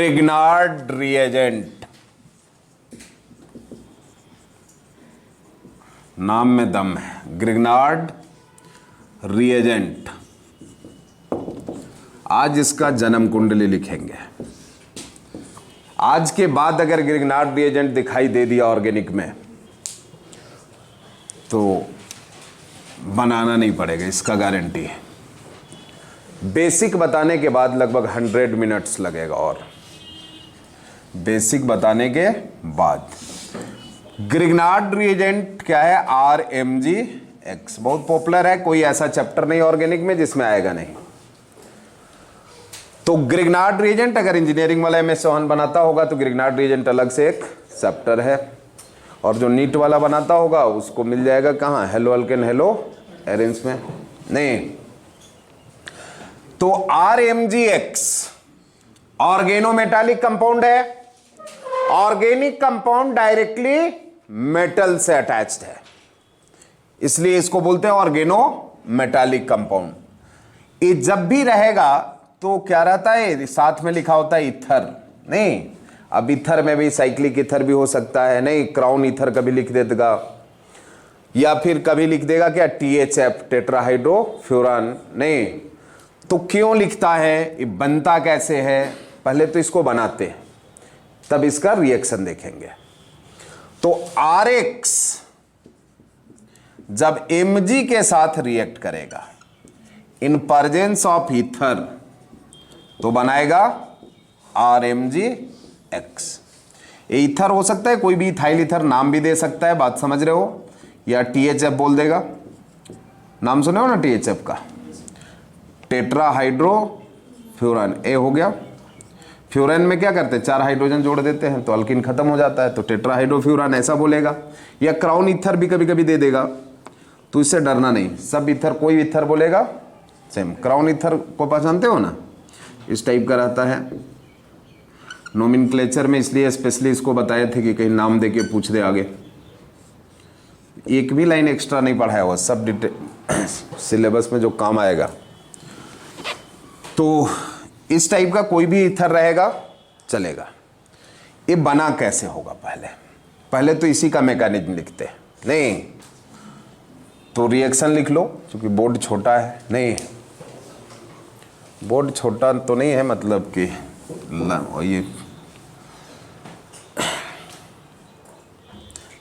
Grignard reagent, नाम में दम है, ग्रिग्नार्ड रिएजेंट। आज इसका जन्म कुंडली लिखेंगे। आज के बाद अगर ग्रिग्नार्ड रिएजेंट दिखाई दे दिया ऑर्गेनिक में तो बनाना नहीं पड़ेगा, इसका गारंटी है। बेसिक बताने के बाद लगभग 100 मिनट्स लगेगा, और बेसिक बताने के बाद ग्रिग्नार्ड रिएजेंट क्या है, RMgX, बहुत पॉपुलर है। कोई ऐसा चैप्टर नहीं ऑर्गेनिक में जिसमें आएगा नहीं। तो ग्रिग्नार्ड रिएजेंट अगर इंजीनियरिंग वाला MS चौहान बनाता होगा तो ग्रिग्नार्ड रिएजेंट अलग से एक चैप्टर है, और जो नीट वाला बनाता होगा उसको मिल जाएगा कहाँ, हेलो अल्केन हेलो एरेंस में नहीं। तो RMgX ऑर्गेनोमेटालिक कंपाउंड है, ऑर्गेनिक कंपाउंड डायरेक्टली मेटल से अटैच्ड है, इसलिए इसको बोलते हैं ऑर्गेनोमेटालिक कंपाउंड। ये जब भी रहेगा तो क्या रहता है, साथ में लिखा होता है ईथर, नहीं। अब ईथर में भी साइक्लिक ईथर भी हो सकता है, नहीं, क्राउन ईथर कभी लिख देगा, या फिर कभी लिख देगा क्या, THF टेट्राहाइड्रोफ्यूरान, नहीं। तो क्यों लिखता है, ये बनता कैसे है, पहले तो इसको बनाते हैं तब इसका रिएक्शन देखेंगे। तो RX जब Mg के साथ रिएक्ट करेगा इन प्रेजेंस ऑफ ईथर तो बनाएगा RMgX। ईथर हो सकता है कोई भी, इथाइल ईथर नाम भी दे सकता है, बात समझ रहे हो, या THF बोल देगा, नाम सुने हो ना THF का, टेट्राहाइड्रोफ्यूरान, ए हो गया। फ्यूरान में क्या करते हैं, 4 हाइड्रोजन जोड़ देते हैं तो अल्किन खत्म हो जाता है, तो टेट्राहाइड्रोफ्यूरान ऐसा बोलेगा। या क्राउन ईथर भी कभी कभी दे देगा, तो इससे डरना नहीं, सब ईथर कोई ईथर बोलेगा सेम। क्राउन ईथर को पहचानते हो ना, इस टाइप का रहता है नोमेनक्लेचर में, इसलिए स्पेशली इसको बताए थे कि कहीं नाम दे के पूछ दे आगे। एक भी लाइन एक्स्ट्रा नहीं पढ़ाया हुआ, सब डिटेल सिलेबस में जो काम आएगा। तो इस टाइप का कोई भी ईथर रहेगा चलेगा। ये बना कैसे होगा, पहले तो इसी का मैकेनिज्म लिखते हैं, नहीं तो रिएक्शन लिख लो, क्योंकि बोर्ड छोटा है, नहीं बोर्ड छोटा तो नहीं है, मतलब कि ये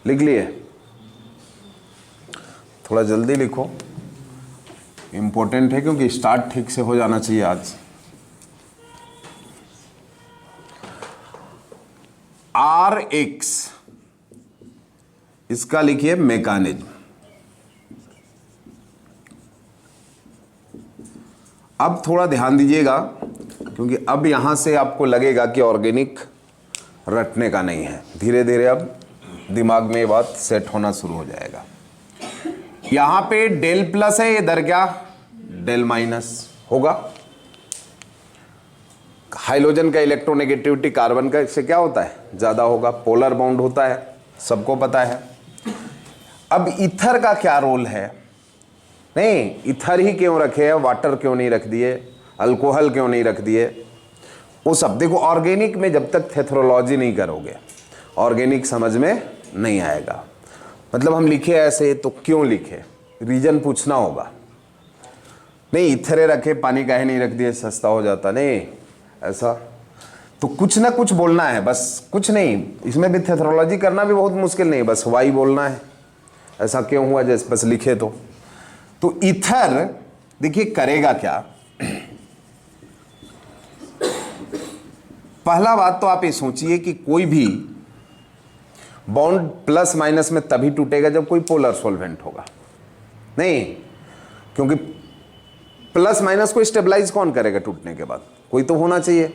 लिख लिए, थोड़ा जल्दी लिखो, इंपॉर्टेंट है, क्योंकि स्टार्ट ठीक से हो जाना चाहिए आज। RX इसका लिखिए मैकेनिज्म। अब थोड़ा ध्यान दीजिएगा, क्योंकि अब यहां से आपको लगेगा कि ऑर्गेनिक रटने का नहीं है, धीरे धीरे अब दिमाग में ये बात सेट होना शुरू हो जाएगा। यहां पे डेल प्लस है, इधर क्या डेल माइनस होगा। हाइड्रोजन का इलेक्ट्रोनेगेटिविटी कार्बन का से क्या होता है, ज्यादा होगा, पोलर बॉन्ड होता है, सबको पता है। अब ईथर का क्या रोल है, नहीं ईथर ही क्यों रखे हैं, वाटर क्यों नहीं रख दिए, अल्कोहल क्यों नहीं रख दिए, वो सब देखो। ऑर्गेनिक में जब तक थेथरोलॉजी नहीं करोगे ऑर्गेनिक समझ में नहीं आएगा। मतलब हम लिखे ऐसे तो क्यों लिखे, रीजन पूछना होगा। नहीं इथरे रखे, पानी काहे नहीं रख दिए, सस्ता हो जाता, नहीं ऐसा तो कुछ ना कुछ बोलना है, बस कुछ नहीं। इसमें भी थेथरोलॉजी करना भी बहुत मुश्किल नहीं, बस वाई बोलना है, ऐसा क्यों हुआ, जैसे बस लिखे तो ईथर देखिए करेगा क्या। पहला बात तो आप ये सोचिए कि कोई भी बॉन्ड प्लस माइनस में तभी टूटेगा जब कोई पोलर सॉल्वेंट होगा, नहीं क्योंकि प्लस माइनस को स्टेबलाइज कौन करेगा टूटने के बाद, कोई तो होना चाहिए।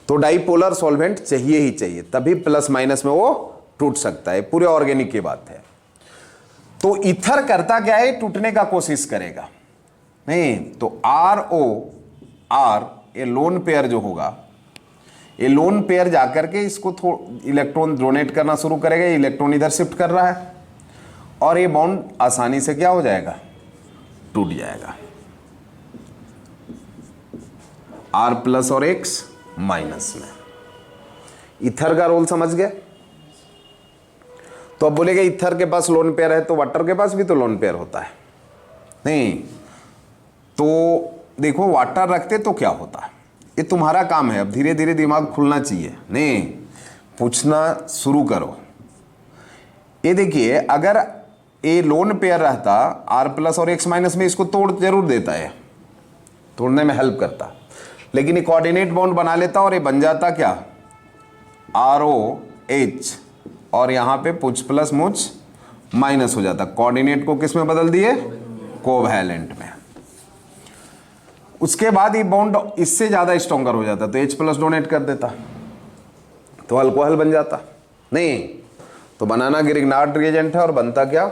तो डाइपोलर सॉल्वेंट चाहिए ही चाहिए, तभी प्लस माइनस में वो टूट सकता है, पूरे ऑर्गेनिक की बात है। तो ईथर करता क्या है, टूटने का कोशिश करेगा, नहीं तो ROR ये लोन पेयर जो होगा, ये लोन पेयर जाकर के इसको इलेक्ट्रॉन डोनेट करना शुरू करेगा, इलेक्ट्रॉन इधर शिफ्ट कर रहा है और ये बॉन्ड आसानी से क्या हो जाएगा, टूट जाएगा। R+ और X माइनस में। ईथर का रोल समझ गए? तो अब बोलेगा ईथर के पास लोन पेयर है तो वाटर के पास भी तो लोन पेयर होता है। नहीं तो देखो वाटर रखते तो क्या होता, ये तुम्हारा काम है, अब धीरे धीरे दिमाग खुलना चाहिए। नहीं पूछना शुरू करो। ये देखिए अगर ए लोन पेयर रहता आर प्लस और एक्स माइनस में, इसको तोड़ जरूर देता है, तोड़ने में हेल्प करता, लेकिन ये कोऑर्डिनेट बॉन्ड बना लेता और ये बन जाता क्या, आर ओ एच, और यहां पे पुच प्लस मुच माइनस हो जाता। कोऑर्डिनेट को किस में बदल दिए, कोवैलेंट में। उसके बाद ये बॉन्ड इससे ज्यादा स्ट्रॉन्गर हो जाता तो H प्लस डोनेट कर देता तो अल्कोहल बन जाता। नहीं तो बनाना ग्रिग्नार्ड रिएजेंट है और बनता क्या,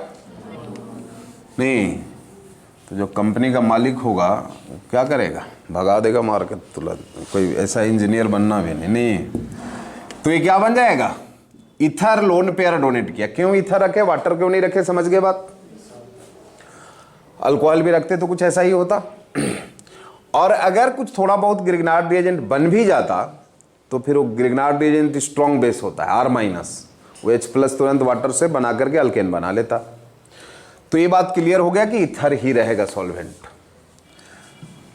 नहीं तो जो कंपनी का मालिक होगा क्या करेगा, भगा देगा मार के तुरंत, कोई ऐसा इंजीनियर बनना भी नहीं। तो ये क्या बन जाएगा, ईथर लोन पेयर डोनेट किया। क्यों ईथर रखे, वाटर क्यों नहीं रखे, समझ गए बात। अल्कोहल भी रखते तो कुछ ऐसा ही होता। और अगर कुछ थोड़ा बहुत ग्रिग्नार्ड रिएजेंट बन भी जाता तो फिर वो ग्रिग्नार्ड रिएजेंट स्ट्रॉन्ग बेस होता है आर माइनस, वो H प्लस तुरंत वाटर से बना करके अल्केन बना लेता। तो ये बात क्लियर हो गया कि ईथर ही रहेगा सॉल्वेंट।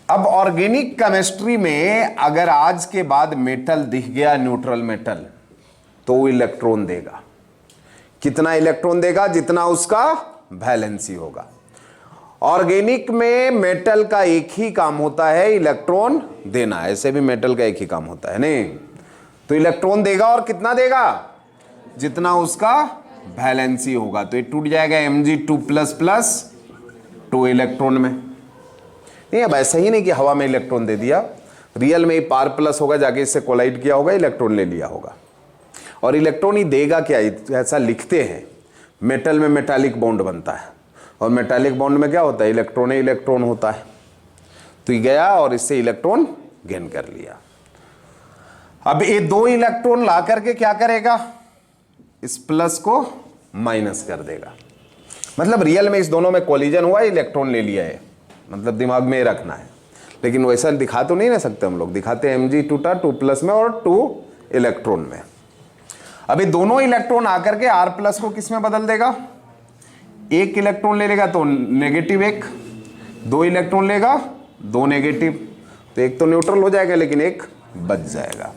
अब ऑर्गेनिक केमिस्ट्री में अगर आज के बाद मेटल दिख गया न्यूट्रल मेटल तो वो इलेक्ट्रॉन देगा। कितना इलेक्ट्रॉन देगा, जितना उसका वैलेंसी होगा। ऑर्गेनिक में मेटल का एक ही काम होता है इलेक्ट्रॉन देना, ऐसे भी मेटल का एक ही काम होता है। नहीं तो इलेक्ट्रॉन देगा और कितना देगा, जितना उसका वैलेंसी होगा। तो ये टूट जाएगा Mg2++ 2 इलेक्ट्रॉन में। नहीं अब ऐसा ही नहीं कि हवा में इलेक्ट्रॉन दे दिया, रियल में ही पार प्लस होगा, जाके इससे कोलाइड किया होगा, इलेक्ट्रॉन ले लिया होगा। और इलेक्ट्रॉन ही देगा क्या, ऐसा लिखते हैं मेटल में मेटालिक बॉन्ड बनता है और मेटालिक बॉन्ड में क्या होता है, इलेक्ट्रॉन ही इलेक्ट्रॉन होता है। तो ये गया और इससे इलेक्ट्रॉन गेन कर लिया। अब ये 2 इलेक्ट्रॉन ला करके क्या करेगा, इस प्लस को माइनस कर देगा। मतलब रियल में इस दोनों में कोलिजन हुआ, इलेक्ट्रॉन ले लिया है, मतलब दिमाग में रखना है। लेकिन वैसा दिखा तो नहीं ना सकते हम लोग, दिखाते हैं Mg2 2+ में और 2 इलेक्ट्रॉन में। अभी दोनों इलेक्ट्रॉन आकर के R प्लस को किस में बदल देगा, एक इलेक्ट्रॉन ले लेगा तो नेगेटिव 1, 2 इलेक्ट्रॉन लेगा 2 नेगेटिव, तो एक तो न्यूट्रल हो जाएगा लेकिन एक बच जाएगा।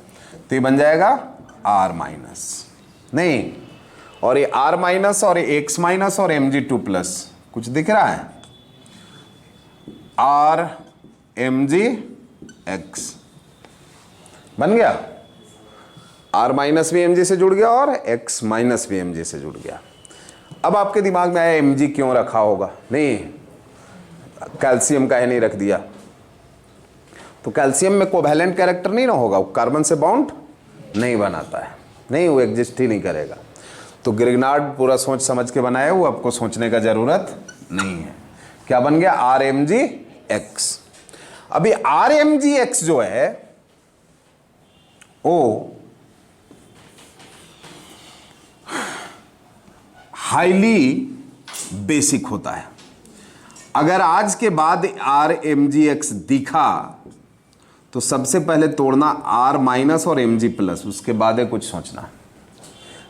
तो ये बन जाएगा R माइनस। नहीं और ये R माइनस और ये X माइनस और Mg2+, कुछ दिख रहा है, R Mg X बन गया। R माइनस भी Mg से जुड़ गया और X माइनस भी Mg से जुड़ गया। अब आपके दिमाग में आया Mg क्यों रखा होगा, नहीं कैल्शियम का है नहीं रख दिया, तो कैल्शियम में कोवैलेंट कैरेक्टर नहीं ना होगा, वो कार्बन से बॉन्ड नहीं बनाता है, नहीं वो एग्जिस्ट ही नहीं करेगा। तो ग्रिग्नार्ड पूरा सोच समझ के बनाया, वो आपको सोचने का जरूरत नहीं है। क्या बन गया, RMgX। अभी RMgX जो है वो हाईली बेसिक होता है। अगर आज के बाद RMgX दिखा तो सबसे पहले तोड़ना R माइनस और Mg+, उसके बाद है कुछ सोचना।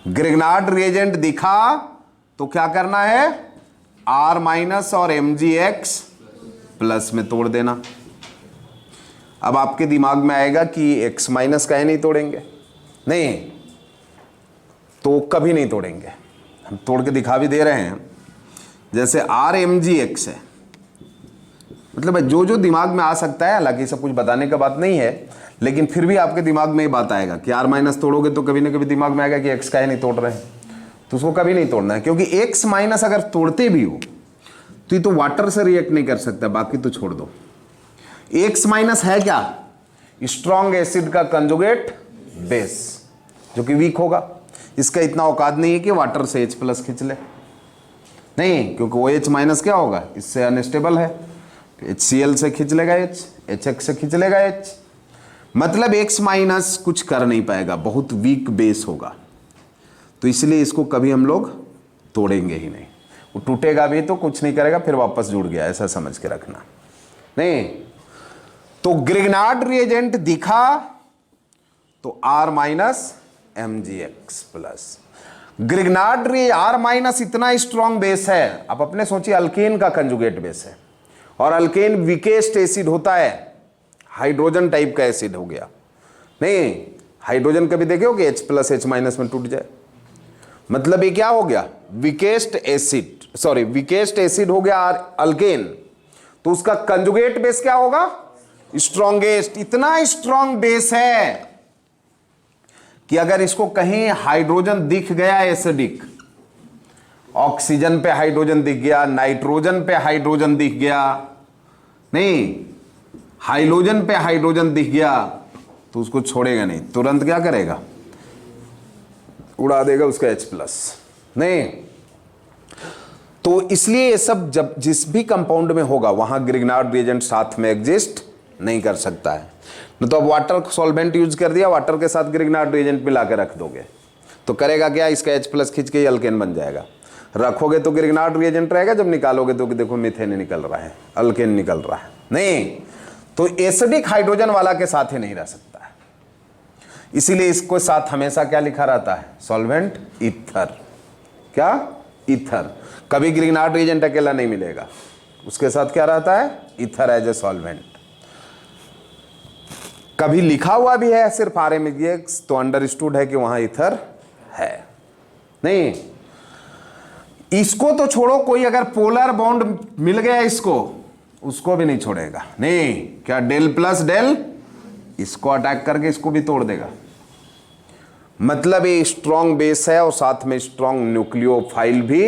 ग्रिग्नार्ड रिएजेंट दिखा तो क्या करना है, R माइनस और Mgx+ में तोड़ देना। अब आपके दिमाग में आएगा कि X माइनस का है नहीं तोड़ेंगे, नहीं तो कभी नहीं तोड़ेंगे, हम तोड़ के दिखा भी दे रहे हैं। जैसे RMgX है, मतलब जो जो दिमाग में आ सकता है, हालांकि सब कुछ बताने का बात नहीं है, लेकिन फिर भी आपके दिमाग में ये बात आएगा कि R माइनस तोड़ोगे तो कभी ना कभी दिमाग में आएगा कि X का है नहीं तोड़ रहे हैं, तो उसको कभी नहीं तोड़ना है। क्योंकि X माइनस अगर तोड़ते भी हो तो ये तो वाटर से रिएक्ट नहीं कर सकता, बाकी तो छोड़ दो। X माइनस है क्या, स्ट्रॉन्ग एसिड का कंजुगेट बेस जो कि वीक होगा। इसका इतना औकात नहीं है कि वाटर से H+ खींच ले, नहीं, क्योंकि वो H माइनस क्या होगा, इससे अनस्टेबल है, HCl से खींच लेगा H, HX से खींच लेगा H, मतलब X माइनस कुछ कर नहीं पाएगा, बहुत वीक बेस होगा। तो इसलिए इसको कभी हम लोग तोड़ेंगे ही नहीं, वो टूटेगा भी तो कुछ नहीं करेगा, फिर वापस जुड़ गया, ऐसा समझ के रखना। नहीं तो ग्रिग्नार्ड रिएजेंट दिखा तो R minus MgX plus Grignard R minus इतना स्ट्रॉन्ग बेस है। आप अपने सोचिए, अल्केन का कंजुगेट बेस है और अल्केन वीकेस्ट एसिड होता है, हाइड्रोजन टाइप का एसिड हो गया। नहीं, हाइड्रोजन कभी देखे हो कि H प्लस H माइनस में टूट जाए? मतलब ये क्या हो गया? Weakest acid, sorry weakest acid हो गया अल्केन, तो उसका कंजुगेट बेस क्या होगा? स्ट्रॉन्गेस्ट। इतना स्ट्रॉन्ग बेस है कि अगर इसको कहीं हाइड्रोजन दिख गया एसिडिक, ऑक्सीजन पे हाइड्रोजन दिख गया, नाइट्रोजन पे हाइड्रोजन दिख गया, नहीं हाइड्रोजन पे हाइड्रोजन दिख गया, तो उसको छोड़ेगा नहीं, तुरंत क्या करेगा? उड़ा देगा उसका H प्लस। नहीं, तो इसलिए ये सब जब जिस भी कंपाउंड में होगा वहां ग्रिग्नार्ड रिएजेंट साथ में एग्जिस्ट नहीं कर सकता है। न तो अब वाटर सॉल्वेंट यूज कर दिया, वाटर के साथ ग्रिग्नार्ड रिएजेंट मिला के रख दोगे तो करेगा क्या? इसका H प्लस खींच के अल्केन बन जाएगा। रखोगे तो ग्रिग्नार्ड रिएजेंट रहेगा, जब निकालोगे तो देखो मीथेन निकल रहा है, अल्केन निकल रहा है। नहीं, तो एसिडिक हाइड्रोजन वाला के साथ ही नहीं रह सकता है, इसीलिए इसको साथ हमेशा क्या लिखा रहता है? Solvent ether. क्या? ईथर। कभी ग्रिग्नार्ड रिएजेंट अकेला नहीं मिलेगा, उसके साथ क्या रहता है? Ether as a solvent. कभी लिखा हुआ भी है सिर्फ RMgX, तो अंडरस्टूड है कि वहां ईथर है। नहीं, इसको तो छोड़ो, कोई अगर पोलर बॉन्ड मिल गया इसको, उसको भी नहीं छोड़ेगा। नहीं, क्या डेल प्लस डेल, इसको अटैक करके इसको भी तोड़ देगा। मतलब ये स्ट्रॉन्ग बेस है और साथ में स्ट्रॉन्ग न्यूक्लियोफाइल भी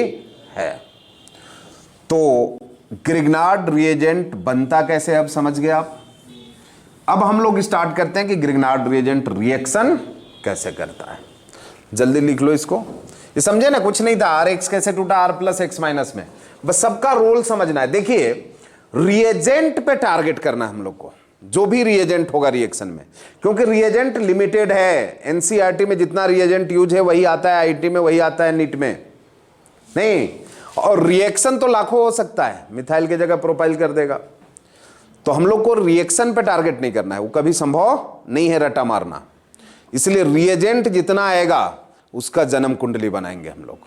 है। तो ग्रिग्नार्ड रिएजेंट बनता कैसे, अब समझ गए आप। अब हम लोग स्टार्ट करते हैं कि ग्रिग्नार्ड रिएजेंट रिएक्शन कैसे करता है। जल्दी लिख लो इसको। ये समझे ना, कुछ नहीं था। RX कैसे टूटा R प्लस X माइनस में, बस सबका रोल समझना है। देखिए, रिएजेंट पे टारगेट करना है हम लोग को, जो भी रिएजेंट होगा रिएक्शन में, क्योंकि रिएजेंट लिमिटेड है। NCERT में जितना रिएजेंट यूज है वही आता है, IT में वही आता है, नीट में नहीं। और रिएक्शन तो लाखों हो सकता है, मिथाइल की जगह प्रोपाइल कर देगा। तो हम लोग को रिएक्शन पे टारगेट नहीं करना है, वो कभी संभव नहीं है रटा मारना। इसलिए रिएजेंट जितना आएगा उसका जन्म कुंडली बनाएंगे हम लोग,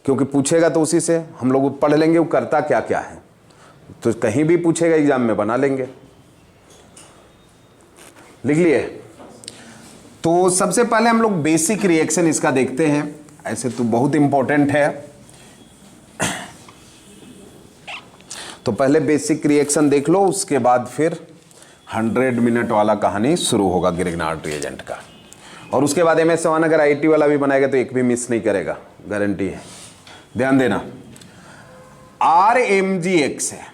क्योंकि पूछेगा तो उसी से हम लोग पढ़ लेंगे वो करता क्या क्या है। तो कहीं भी पूछेगा एग्जाम में, बना लेंगे। लिख लिए। तो सबसे पहले हम लोग बेसिक रिएक्शन इसका देखते हैं। ऐसे तो बहुत इंपॉर्टेंट है, तो पहले बेसिक रिएक्शन देख लो, उसके बाद फिर 100 मिनट वाला कहानी शुरू होगा ग्रिग्नार्ड रिएजेंट का। और उसके बाद MS1 अगर IT वाला भी बनाएगा तो एक भी मिस नहीं करेगा, गारंटी है। ध्यान देना, RMgX है।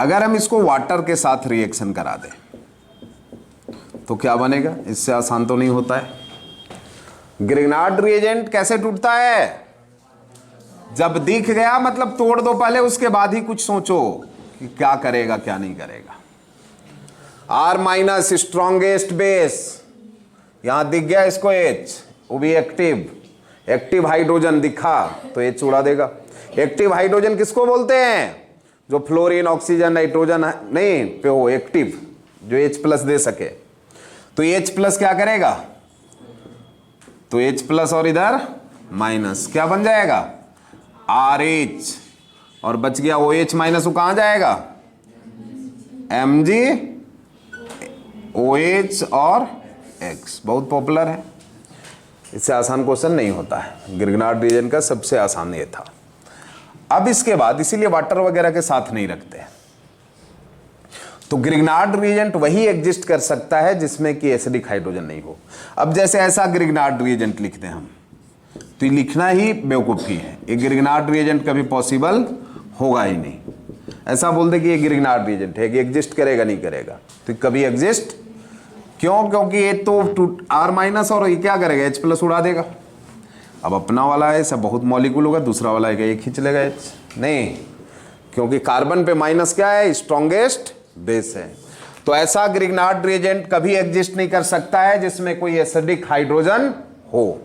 अगर हम इसको वाटर के साथ रिएक्शन करा दें तो क्या बनेगा? इससे आसान तो नहीं होता है। ग्रिग्नार्ड रिएजेंट कैसे टूटता है? जब दिख गया मतलब तोड़ दो पहले, उसके बाद ही कुछ सोचो कि क्या करेगा क्या नहीं करेगा। R माइनस स्ट्रॉन्गेस्ट बेस, यहां दिख गया इसको H, वो भी एक्टिव हाइड्रोजन दिखा तो H उड़ा देगा। एक्टिव हाइड्रोजन किसको बोलते हैं? जो फ्लोरीन, ऑक्सीजन, नाइट्रोजन नहीं पे हो, एक्टिव, जो H प्लस दे सके। तो H प्लस क्या करेगा? तो H प्लस और इधर माइनस क्या बन जाएगा? RH, और बच गया OH माइनस, वो कहां जाएगा? Mg, OH और X। बहुत पॉपुलर है, इससे आसान क्वेश्चन नहीं होता है। ग्रिग्नार्ड रिएजेंट का सबसे आसान ये था। अब इसके बाद इसीलिए वाटर वगैरह के साथ नहीं रखते। तो ग्रिग्नार्ड रिएजेंट वही एग्जिस्ट कर सकता है जिसमें कि एसिडिक हाइड्रोजन नहीं हो। अब जैसे ऐसा ग्रिग्नार्ड रिएजेंट लिखते हैं हम, तो ये लिखना ही बेवकूफ़ी है। ये ग्रिग्नार्ड रिएजेंट कभी पॉसिबल होगा ही नहीं। ऐसा बोल दे कि ये ग्रिग्नार्ड रिएजेंट है, कि एग्जिस्ट करेगा नहीं करेगा, तो कभी एग्जिस्ट क्यों? क्योंकि ये तो R माइनस और ये क्या करेगा? H प्लस उड़ा देगा। अब अपना वाला है सब बहुत मॉलिक्यूल होगा, दूसरा वाला है ये खींच लेगा H, नहीं, क्योंकि कार्बन पे माइनस क्या है? स्ट्रॉन्गेस्ट बेस है। तो ऐसा ग्रिग्नार्ड रिएजेंट कभी एग्जिस्ट नहीं कर सकता है जिसमें कोई एसिडिक हाइड्रोजन हो,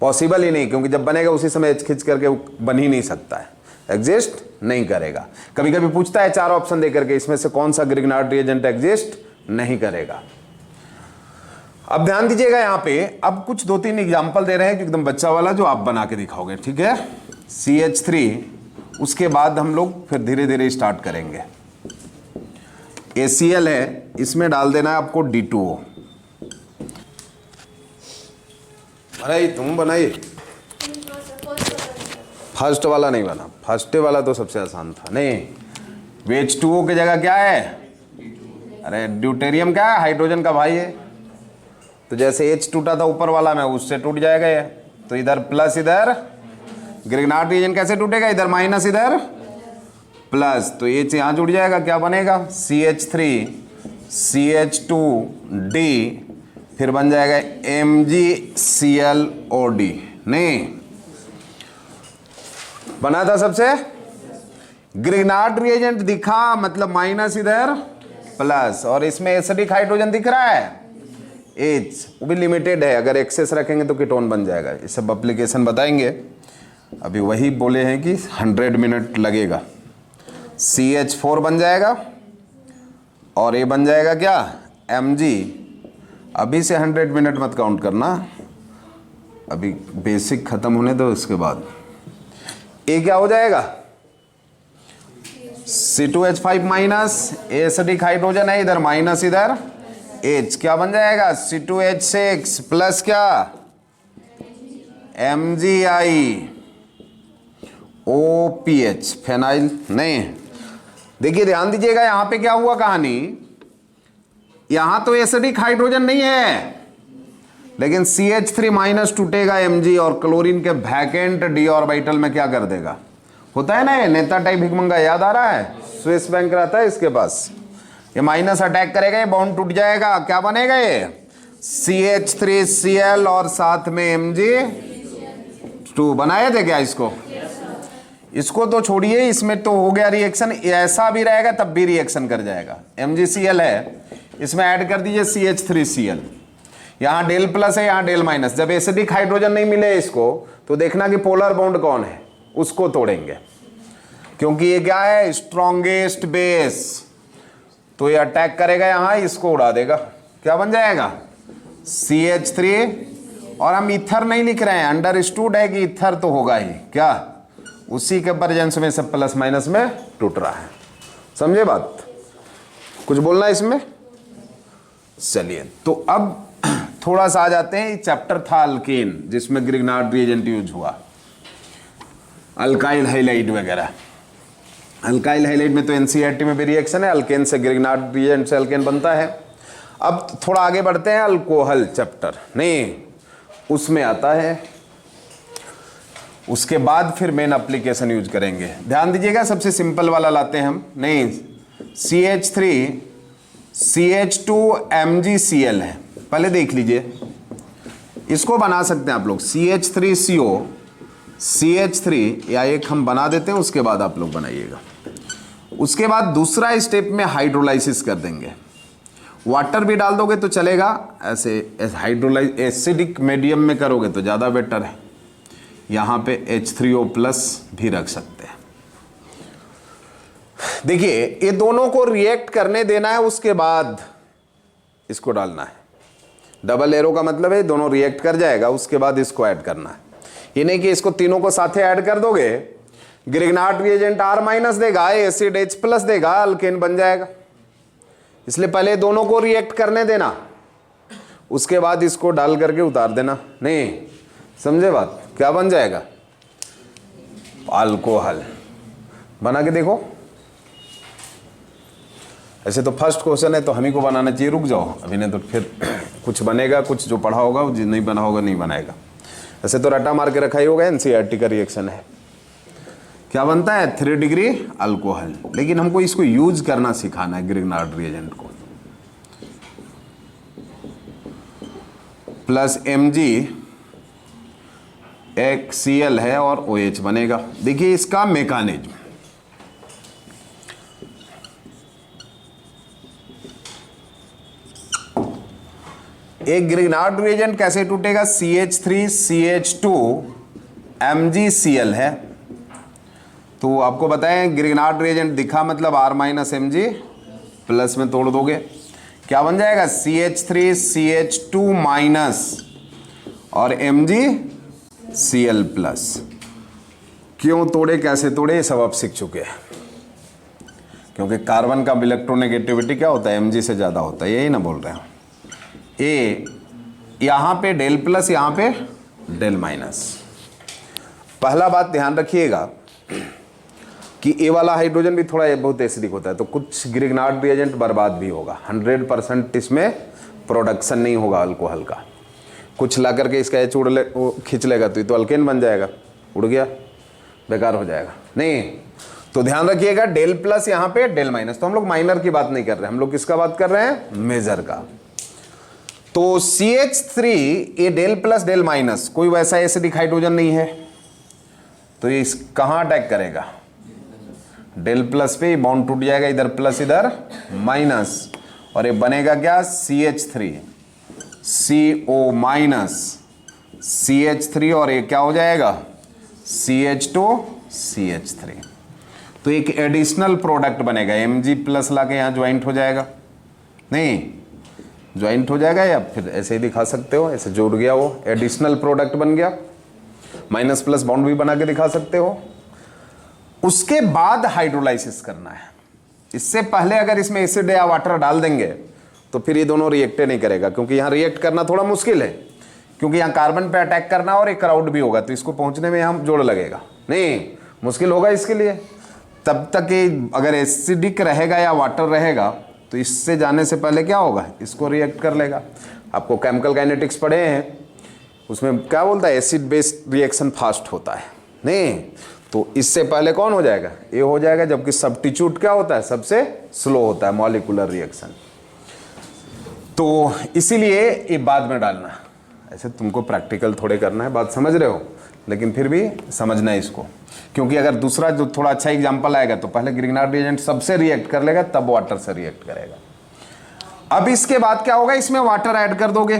पॉसिबल ही नहीं, क्योंकि जब बनेगा उसी समय H खींच करके बन ही नहीं सकता है, एग्जिस्ट नहीं करेगा। कभी कभी पूछता है 4 ऑप्शन देकर के, इसमें से कौन सा ग्रिग्नार्ड रिएजेंट एग्जिस्ट नहीं करेगा। अब ध्यान दीजिएगा यहां पे, अब कुछ 2-3 एग्जाम्पल दे रहे हैं कि एकदम बच्चा वाला जो आप बना के दिखाओगे, ठीक है। CH3, उसके बाद हम लोग फिर धीरे धीरे स्टार्ट करेंगे। ACl है, इसमें डाल देना है आपको D2O। अरे तुम बनाइए, फर्स्ट वाला नहीं बना, फर्स्ट वाला तो सबसे आसान था। नहीं, H2O की जगह क्या है, अरे ड्यूटेरियम क्या है, हाइड्रोजन का भाई है। तो जैसे H टूटा था ऊपर वाला में, उससे टूट जाएगा ये। तो इधर प्लस, इधर ग्रिग्नार्ड रिएजेंट कैसे टूटेगा, इधर माइनस इधर प्लस, तो H यहाँ जुड़ जाएगा, क्या बनेगा CH3 CH2D, फिर बन जाएगा MgClOD। नहीं बना था सबसे, ग्रिग्नार्ड रिएजेंट दिखा मतलब माइनस इधर प्लस, और इसमें एसिडिक हाइड्रोजन दिख रहा है H, वो भी लिमिटेड है, अगर एक्सेस रखेंगे तो कीटोन बन जाएगा। ये सब एप्लीकेशन बताएंगे, अभी वही बोले हैं कि 100 मिनट लगेगा। CH4 बन जाएगा और ये बन जाएगा क्या Mg। अभी से 100 मिनट मत काउंट करना, अभी बेसिक खत्म होने दो, इसके बाद ये क्या हो जाएगा C2H5 माइनस, एसिडिक हाइड्रोजन है इधर माइनस इधर H, क्या बन जाएगा C2H6 प्लस क्या MgIOPH, फेनाइल। नहीं देखिए ध्यान दीजिएगा, यहां पे क्या हुआ कहानी, यहां तो एसिडिक हाइड्रोजन नहीं है, लेकिन CH3 माइनस टूटेगा Mg, और क्लोरीन के वैकेंट d ऑर्बिटल में क्या कर देगा, होता है ना ये नेता टाइप भिकमंगा, याद आ रहा है, स्विस बैंक रहता है इसके पास, ये माइनस अटैक करेगा, ये बॉन्ड टूट जाएगा, क्या बनेगा ये CH3Cl और साथ में Mg2। बनाए थे क्या इसको, इसको तो छोड़िए, इसमें तो हो गया रिएक्शन, ऐसा भी रहेगा तब भी रिएक्शन कर जाएगा। MgCl है, इसमें ऐड कर दीजिए CH3Cl, यहाँ डेल प्लस है यहाँ डेल माइनस। जब एसिडिक हाइड्रोजन नहीं मिले इसको, तो देखना कि पोलर बॉन्ड कौन है, उसको तोड़ेंगे, क्योंकि ये क्या है स्ट्रॉन्गेस्ट बेस, तो ये अटैक करेगा यहाँ, इसको उड़ा देगा, क्या बन जाएगा CH3। और हम इथर नहीं लिख रहे हैं, अंडरस्टूड है कि इथर तो होगा ही, क्या उसी के प्रेजेंस में सब प्लस माइनस में टूट रहा है। समझे बात, कुछ बोलना है इसमें। चलिए तो अब थोड़ा सा आ जाते हैं, चैप्टर था अल्केन, जिसमें ग्रिग्नार्ड रिएजेंट यूज हुआ, अल्काइल हाइलाइड वगैरह। अल्काइल हाइलाइड में तो NCERT में भी रिएक्शन है, अल्केन से ग्रिग्नार्ड रिएजेंट से अल्केन बनता है। अब थोड़ा आगे बढ़ते हैं, अल्कोहल चैप्टर, नहीं उसमें आता है, उसके बाद फिर मेन एप्लीकेशन यूज करेंगे। ध्यान दीजिएगा, सबसे सिंपल वाला लाते हैं हम, नहीं CH3 CH2 MgCl है, पहले देख लीजिए, इसको बना सकते हैं आप लोग CH3CO CH3, या एक हम बना देते हैं, उसके बाद आप लोग बनाइएगा। उसके बाद दूसरा स्टेप में हाइड्रोलाइसिस कर देंगे, वाटर भी डाल दोगे तो चलेगा, ऐसे हाइड्रोलाइज एसिडिक मीडियम में करोगे तो ज़्यादा बेटर है। यहाँ पे H3O प्लस भी रख सकते हैं। देखिए ये दोनों को रिएक्ट करने देना है, उसके बाद इसको डालना है। डबल एरो का मतलब है दोनों रिएक्ट कर जाएगा, उसके बाद इसको ऐड करना है। ये नहीं कि इसको तीनों को साथे ऐड कर दोगे, ग्रिग्नार्ड रिएजेंट R माइनस देगा, एसिड H प्लस देगा, अल्केन बन जाएगा। इसलिए पहले दोनों को रिएक्ट करने देना, उसके बाद इसको डाल करके उतार देना। नहीं समझे बात, क्या बन जाएगा अल्कोहल। बना के देखो, ऐसे तो फर्स्ट क्वेश्चन है तो हम ही को बनाना चाहिए, रुक जाओ अभी, नहीं तो फिर कुछ बनेगा, कुछ जो पढ़ा होगा जो नहीं बना होगा नहीं बनाएगा। ऐसे तो रट्टा मार के रखा ही होगा, NCERT का रिएक्शन है। क्या बनता है 3 डिग्री अल्कोहल, लेकिन हमको इसको यूज करना सिखाना है, ग्रिग्नार्ड रिएजेंट को। प्लस MgCl है और OH बनेगा। देखिए इसका मैकेनिज्म, एक ग्रिग्नार्ड रिएजेंट कैसे टूटेगा, CH3 CH2 MgCl है, तो आपको बताएं ग्रिग्नार्ड रिएजेंट दिखा मतलब R माइनस Mg प्लस में तोड़ दोगे, क्या बन जाएगा, CH3CH2 माइनस और MgCl+। क्यों तोड़े, कैसे तोड़े, ये सब आप सीख चुके हैं। क्योंकि कार्बन का इलेक्ट्रोनेगेटिविटी क्या होता है, Mg से ज़्यादा होता है, यही ना बोल रहे हैं। ए यहाँ पे डेल प्लस, यहाँ पे डेल माइनस। पहला बात ध्यान रखिएगा कि ए वाला हाइड्रोजन भी थोड़ा बहुत एसिडिक होता है, तो कुछ ग्रिग्नार्ड रिएजेंट बर्बाद भी होगा। 100% इसमें प्रोडक्शन नहीं होगा अल्कोहल का। कुछ ला करके इसका एच उड़ ले, खींच लेगा तो ये तो अल्केन बन जाएगा, उड़ गया, बेकार हो जाएगा। नहीं, तो ध्यान रखिएगा डेल प्लस यहाँ पे डेल माइनस। तो हम लोग माइनर की बात नहीं कर रहे हैं, हम लोग किसका बात कर रहे हैं, मेजर का। तो CH3 ये डेल प्लस डेल माइनस, कोई वैसा एसिडिक हाइड्रोजन नहीं है, तो ये कहाँ अटैक करेगा, डेल प्लस पे बॉन्ड टूट जाएगा, इधर प्लस इधर माइनस, और ये बनेगा क्या, CH3 CO माइनस CH3, और ये क्या हो जाएगा, CH2 CH3। तो एक एडिशनल प्रोडक्ट बनेगा, Mg प्लस लाके यहाँ ज्वाइंट हो जाएगा, नहीं ज्वाइंट हो जाएगा, या फिर ऐसे ही दिखा सकते हो, ऐसे जोड़ गया, वो एडिशनल प्रोडक्ट बन गया। माइनस प्लस बॉन्ड भी बना के दिखा सकते हो। उसके बाद हाइड्रोलाइसिस करना है। इससे पहले अगर इसमें एसिड या वाटर डाल देंगे तो फिर ये दोनों रिएक्ट नहीं करेगा, क्योंकि यहाँ रिएक्ट करना थोड़ा मुश्किल है, क्योंकि यहाँ कार्बन पे अटैक करना और एक क्राउड भी होगा, तो इसको पहुंचने में यहाँ जोड़ लगेगा, नहीं मुश्किल होगा इसके लिए। तब तक ये अगर एसिडिक रहेगा या वाटर रहेगा तो इससे जाने से पहले क्या होगा, इसको रिएक्ट कर लेगा। आपको केमिकल काइनेटिक्स पढ़े हैं, उसमें क्या बोलता है, एसिड बेस्ड रिएक्शन फास्ट होता है, नहीं तो इससे पहले कौन हो जाएगा, ये हो जाएगा, जबकि सब्स्टिट्यूट क्या होता है, सबसे स्लो होता है मॉलिक्यूलर रिएक्शन। तो इसीलिए ये बाद में डालना। ऐसे तुमको प्रैक्टिकल थोड़े करना है, बात समझ रहे हो, लेकिन फिर भी समझना है इसको, क्योंकि अगर दूसरा जो थोड़ा अच्छा एग्जांपल आएगा तो पहले ग्रिग्नार्ड रिएजेंट सबसे रिएक्ट कर लेगा, तब वाटर से रिएक्ट करेगा। अब इसके बाद क्या होगा, इसमें वाटर ऐड कर दोगे,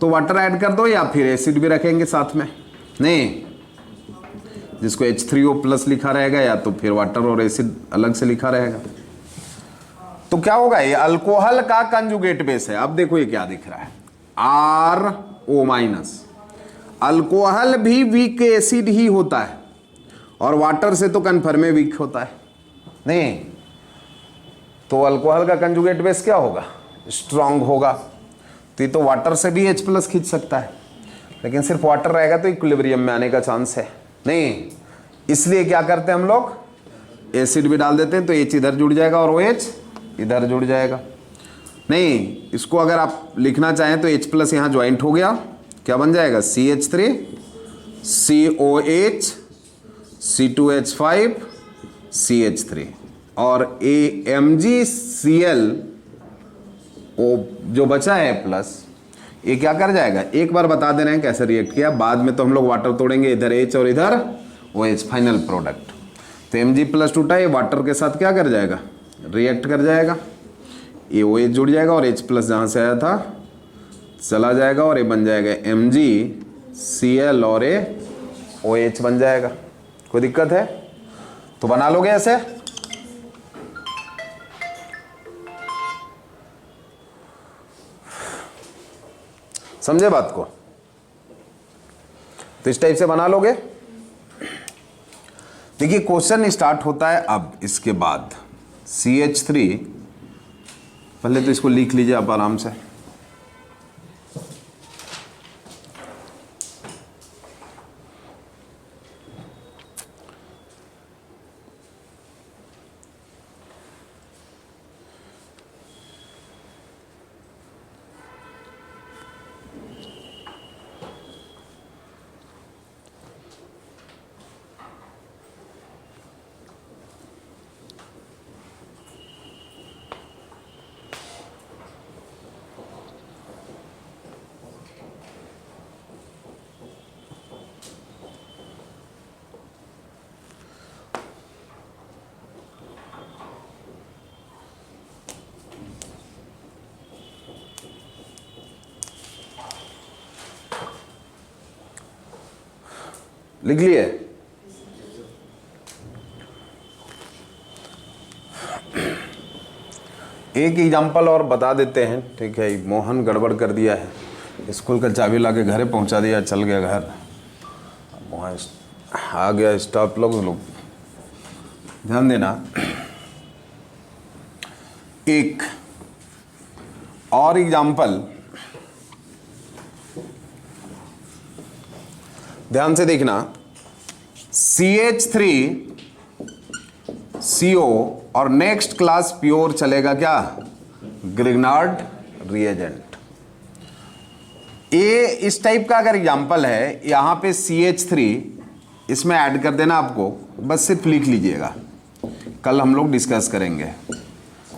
तो वाटर ऐड कर दो, या फिर एसिड भी रखेंगे साथ में, नहीं जिसको H3O+ लिखा रहेगा, या तो फिर वाटर और एसिड अलग से लिखा रहेगा। तो क्या होगा, ये अल्कोहल का कंजुगेट बेस है। अब देखो ये क्या दिख रहा है, RO-। अल्कोहल भी वीक एसिड ही होता है, और वाटर से तो कन्फर्मे वीक होता है, नहीं तो अल्कोहल का कंजुगेट बेस क्या होगा, स्ट्रांग होगा। तो ये तो वाटर से भी H+ खींच सकता है, लेकिन सिर्फ वाटर रहेगा तो इक्विलिब्रियम में आने का चांस है नहीं। इसलिए क्या करते हैं हम लोग, एसिड भी डाल देते हैं, तो H इधर जुड़ जाएगा और OH इधर जुड़ जाएगा। नहीं, इसको अगर आप लिखना चाहें तो H+ यहाँ ज्वाइंट हो गया, क्या बन जाएगा, CH3 COH C2H5 CH3, और MgCl जो बचा है प्लस, ये क्या कर जाएगा, एक बार बता दे रहे हैं कैसे रिएक्ट किया, बाद में तो हम लोग वाटर तोड़ेंगे, इधर H और इधर OH फाइनल प्रोडक्ट। तो Mg+ टूटा, ये वाटर के साथ क्या कर जाएगा, रिएक्ट कर जाएगा, ये OH जुड़ जाएगा और H+ जहाँ से आया था चला जाएगा, और ये बन जाएगा MgCl और ये OH बन जाएगा। कोई दिक्कत है तो बना लोगे ऐसे। समझे बात को, तो इस टाइप से बना लोगे। देखिए क्वेश्चन स्टार्ट होता है अब इसके बाद, CH3 पहले तो इसको लिख लीजिए आप आराम से। लिख लिए, एक एग्जाम्पल और बता देते हैं, ठीक है। मोहन गड़बड़ कर दिया है, स्कूल का चाबी ला के घर पहुँचा दिया, चल गया घर, वहाँ आ गया स्टाफ लोग ध्यान देना। एक और एग्जाम्पल ध्यान से देखना, CH3CO और नेक्स्ट क्लास प्योर चलेगा क्या, ग्रिग्नार्ड रिएजेंट। ये इस टाइप का अगर एग्जाम्पल है, यहां पे CH3 इसमें ऐड कर देना आपको, बस सिर्फ लिख लीजिएगा, कल हम लोग डिस्कस करेंगे,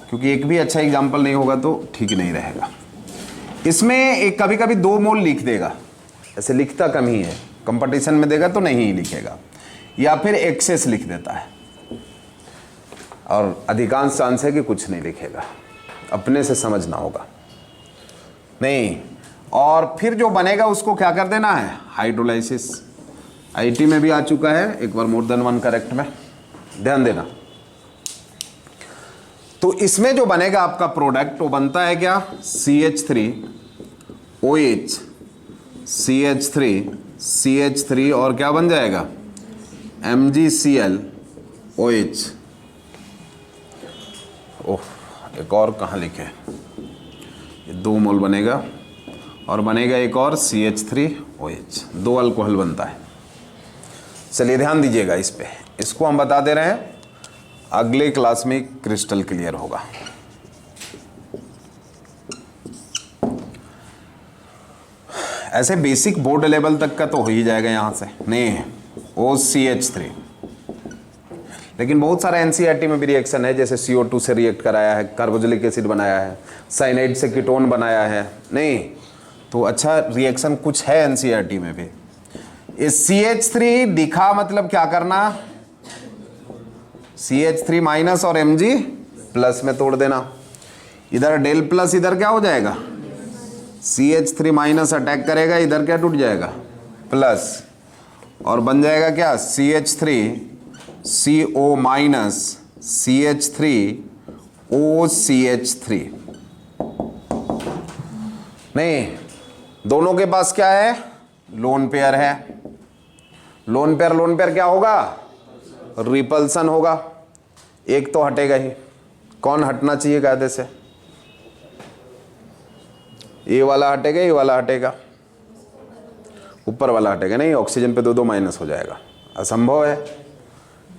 क्योंकि एक भी अच्छा एग्जाम्पल नहीं होगा तो ठीक नहीं रहेगा। इसमें एक कभी कभी 2 मोल लिख देगा, ऐसे लिखता कम ही है, कंपटीशन में देगा तो नहीं लिखेगा, या फिर एक्सेस लिख देता है, और अधिकांश चांस है कि कुछ नहीं लिखेगा, अपने से समझना होगा नहीं। और फिर जो बनेगा उसको क्या कर देना है, हाइड्रोलाइसिस। आईटी में भी आ चुका है एक बार, मोर देन वन करेक्ट में, ध्यान देना। तो इसमें जो बनेगा आपका प्रोडक्ट वो बनता है क्या, CH3OH, CH3 और क्या बन जाएगा, MgClOH। ओह, एक और कहाँ लिखे, ये 2 मोल बनेगा, और बनेगा एक और CH3OH, 2 अल्कोहल बनता है। चलिए ध्यान दीजिएगा इस पे, इसको हम बता दे रहे हैं, अगले क्लास में क्रिस्टल क्लियर होगा। ऐसे बेसिक बोर्ड लेवल तक का तो हो ही जाएगा यहाँ से, नहीं है OCH3, लेकिन बहुत सारा एनसीईआरटी में भी रिएक्शन है, जैसे CO2 से रिएक्ट कराया है, कार्बोक्सिलिक एसिड बनाया है, साइनाइड से कीटोन बनाया है, नहीं तो अच्छा रिएक्शन कुछ है एनसीईआरटी में भी। इस CH3 दिखा मतलब क्या करना, CH3 माइनस और Mg प्लस में तोड़ देना, इधर डेल प्लस, इधर क्या हो जाएगा, CH3 माइनस अटैक करेगा, इधर क्या टूट जाएगा, प्लस, और बन जाएगा क्या, CH3CO माइनस CH3OCH3। नहीं, दोनों के पास क्या है, लोन पेयर है, लोन पेयर क्या होगा, रिपल्सन होगा, एक तो हटेगा ही, कौन हटना चाहिए कायदे से, ये वाला हटेगा, ये वाला हटेगा, ऊपर वाला हटेगा नहीं, ऑक्सीजन पे 2 माइनस हो जाएगा, असंभव है,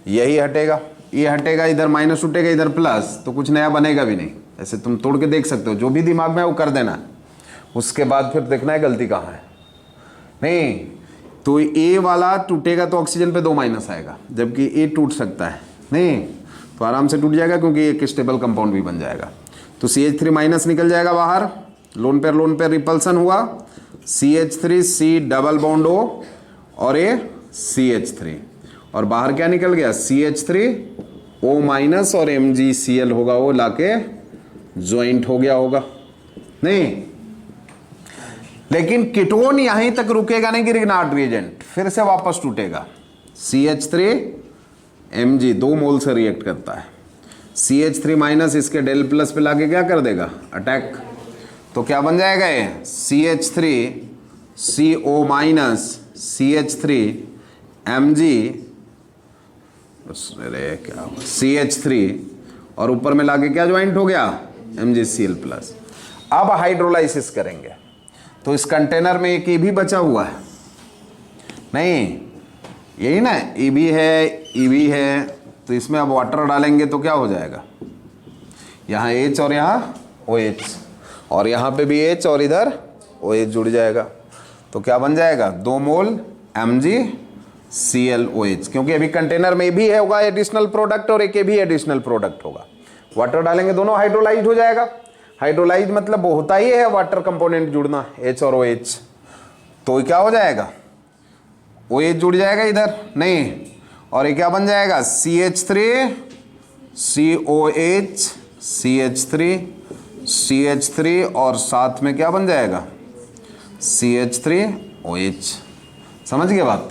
यही हटेगा, ये हटेगा, इधर माइनस उठेगा, इधर प्लस, तो कुछ नया बनेगा भी नहीं। ऐसे तुम तोड़ के देख सकते हो, जो भी दिमाग में है वो कर देना, उसके बाद फिर देखना है गलती कहाँ है। नहीं तो ए वाला टूटेगा तो ऑक्सीजन पे 2 माइनस आएगा, जबकि ए टूट सकता है, नहीं तो आराम से टूट जाएगा, क्योंकि एक स्टेबल कंपाउंड भी बन जाएगा। तो CH3 माइनस निकल जाएगा बाहर, लोन पेयर रिपल्सन हुआ, CH3C डबल बॉन्ड O और ए CH3, और बाहर क्या निकल गया, CH3O माइनस और MgCl होगा, वो लाके ज्वाइंट हो गया होगा, नहीं। लेकिन कीटोन यहीं तक रुकेगा नहीं, ग्रिग्नार्ड रिएजेंट फिर से वापस टूटेगा, CH3Mg 2 मोल से रिएक्ट करता है, CH3 माइनस इसके डेल प्लस पे लाके क्या कर देगा, अटैक, तो क्या बन जाएगा ये, CH3CO माइनस CH3Mg, अरे क्या CH3, और ऊपर में लाके क्या ज्वाइंट हो गया, MgCl प्लस। अब हाइड्रोलाइसिस करेंगे, तो इस कंटेनर में एक ए भी बचा हुआ है, नहीं यही ना, ए भी है, ई भी है, तो इसमें अब वाटर डालेंगे तो क्या हो जाएगा, यहाँ H और यहाँ OH, और यहाँ पे भी H और इधर OH जुड़ जाएगा, तो क्या बन जाएगा, 2 मोल MgClOH, क्योंकि अभी कंटेनर में भी है होगा एडिशनल प्रोडक्ट और एक भी एडिशनल प्रोडक्ट होगा, वाटर डालेंगे दोनों हाइड्रोलाइज हो जाएगा। हाइड्रोलाइज मतलब वो होता ही है वाटर कंपोनेंट जुड़ना, H और OH, तो क्या हो जाएगा, OH जुड़ जाएगा इधर, नहीं, और ये क्या बन जाएगा, CH3COH CH3 और साथ में क्या बन जाएगा, CH3OH। समझ गए बात।